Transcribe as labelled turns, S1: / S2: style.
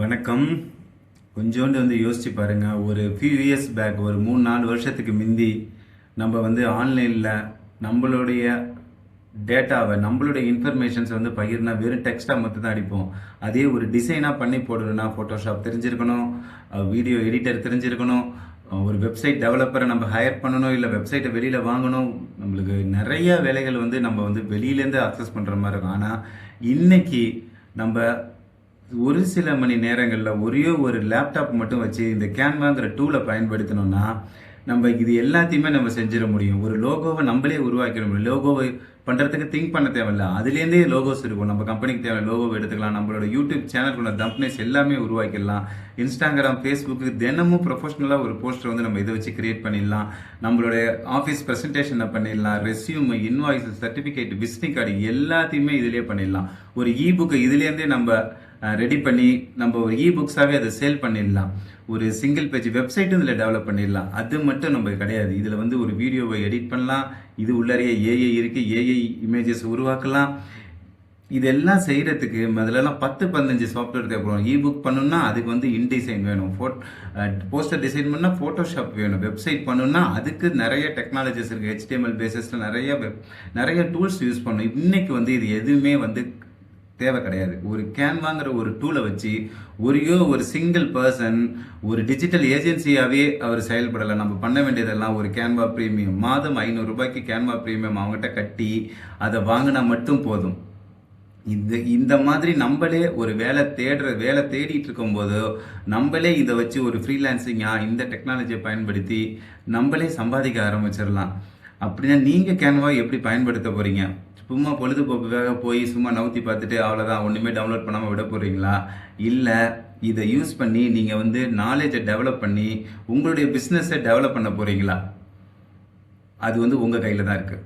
S1: வணக்கம். கொஞ்சோண்டு யோசிச்சு பாருங்க. ஒரு ஃபியூ இயர்ஸ் பேக், ஒரு 3-4 வருஷத்துக்கு முந்தி நம்ம ஆன்லைனில் நம்மளுடைய டேட்டாவை, நம்மளுடைய இன்ஃபர்மேஷன்ஸ் பகிர்னா வெறும் டெக்ஸ்ட்டாக மட்டும் தான் அடிப்போம். அதே ஒரு டிசைனாக பண்ணி போடணும்னா ஃபோட்டோஷாப் தெரிஞ்சிருக்கணும், வீடியோ எடிட்டர் தெரிஞ்சிருக்கணும், ஒரு வெப்சைட் டெவலப்பரை நம்ம ஹையர் பண்ணணும், இல்லை வெப்சைட்டை வெளியில் வாங்கணும். நம்மளுக்கு நிறைய வேலைகள் நம்ம வெளியிலேருந்து அக்சஸ் பண்ணுற மாதிரி இருக்கும். ஆனால் இன்னைக்கு நம்ம ஒரு சில மணி நேரங்களில் ஒரே ஒரு லேப்டாப் மட்டும் வச்சு இந்த கேன்வாங்கிற டூலை பயன்படுத்தணும்னா நம்ம இது எல்லாத்தையுமே நம்ம செஞ்சிட முடியும். ஒரு லோகோவை நம்மளே உருவாக்கிட முடியும். லோகோவை பண்ணுறதுக்கு திங்க் பண்ண தேவையில்ல, அதுலேருந்தே லோகோஸ் இருக்கும். நம்ம கம்பெனிக்கு தேவை லோகோவை எடுத்துக்கலாம். நம்மளோட யூடியூப் சேனலுக்குள்ள தம்ப்னைல்ஸ் எல்லாமே உருவாக்கிடலாம். இன்ஸ்டாகிராம், ஃபேஸ்புக்கு தினமும் ப்ரொஃபஷனலாக ஒரு போஸ்டர் நம்ம இதை வச்சு கிரியேட் பண்ணிடலாம். நம்மளுடைய ஆஃபீஸ் ப்ரெசன்டேஷனை பண்ணிடலாம். Resume, invoice, certificate, visiting card எல்லாத்தையுமே இதிலே பண்ணிடலாம். ஒரு புக்கை இதுலேருந்தே நம்ம ரெடி பண்ணி நம்ம ஒரு புக்ஸாகவே அதை சேல் பண்ணிடலாம். ஒரு சிங்கிள் பேஜ் வெப்சைட்டும் இதில் டெவலப் பண்ணிடலாம். அது மட்டும் நம்ம கிடையாது, இதில் ஒரு வீடியோவை எடிட் பண்ணலாம். இது உள்ளறைய ஏஐ இருக்குது, ஏஐ இமேஜஸ் உருவாக்கலாம். இதெல்லாம் செய்கிறதுக்கு முதல்லலாம் 10-15 சாஃப்ட்வேர் தேவைப்படும். புக் பண்ணணும்னா அதுக்கு இன்டிசைன் வேணும், போஸ்டர் டிசைன் பண்ணால் ஃபோட்டோஷாப் வேணும், வெப்சைட் பண்ணணும்னா அதுக்கு நிறைய டெக்னாலஜிஸ் இருக்குது. HTML பேசிஸில் நிறைய டூல்ஸ் யூஸ் பண்ணணும். இன்னைக்கு இது எதுவுமே தேவை கிடையாது. ஒரு கேன்வாங்கிற ஒரு டூலை வச்சு ஒரு சிங்கிள் பர்சன் ஒரு டிஜிட்டல் ஏஜென்சியாகவே அவர் செயல்படலாம். நம்ம பண்ண வேண்டியதெல்லாம் ஒரு கேன்வா ப்ரீமியம், மாதம் 500 ரூபாய்க்கு கேன்வா ப்ரீமியம் அவங்ககிட்ட கட்டி அதை வாங்கினா மட்டும் போதும். இந்த மாதிரி நம்மளே ஒரு வேலை தேடிட்டு இருக்கும்போது நம்மளே இதை வச்சு ஒரு ஃப்ரீலான்சிங்காக இந்த டெக்னாலஜியை பயன்படுத்தி நம்மளே சம்பாதிக்க ஆரம்பிச்சிடலாம். அப்படின்னா நீங்கள் கேன்வா எப்படி பயன்படுத்த போகிறீங்க? சும்மா பொழுதுபோக்குக்காக போய் சும்மா நவுத்தி பார்த்துட்டு அவ்வளோதான், ஒன்றுமே டவுன்லோட் பண்ணாமல் விட போகிறீங்களா? இல்லை, இதை யூஸ் பண்ணி நீங்கள் நாலேஜை டெவலப் பண்ணி உங்களுடைய பிஸ்னஸை டெவலப் பண்ண போகிறீங்களா? அது உங்கள் கையில் தான் இருக்குது.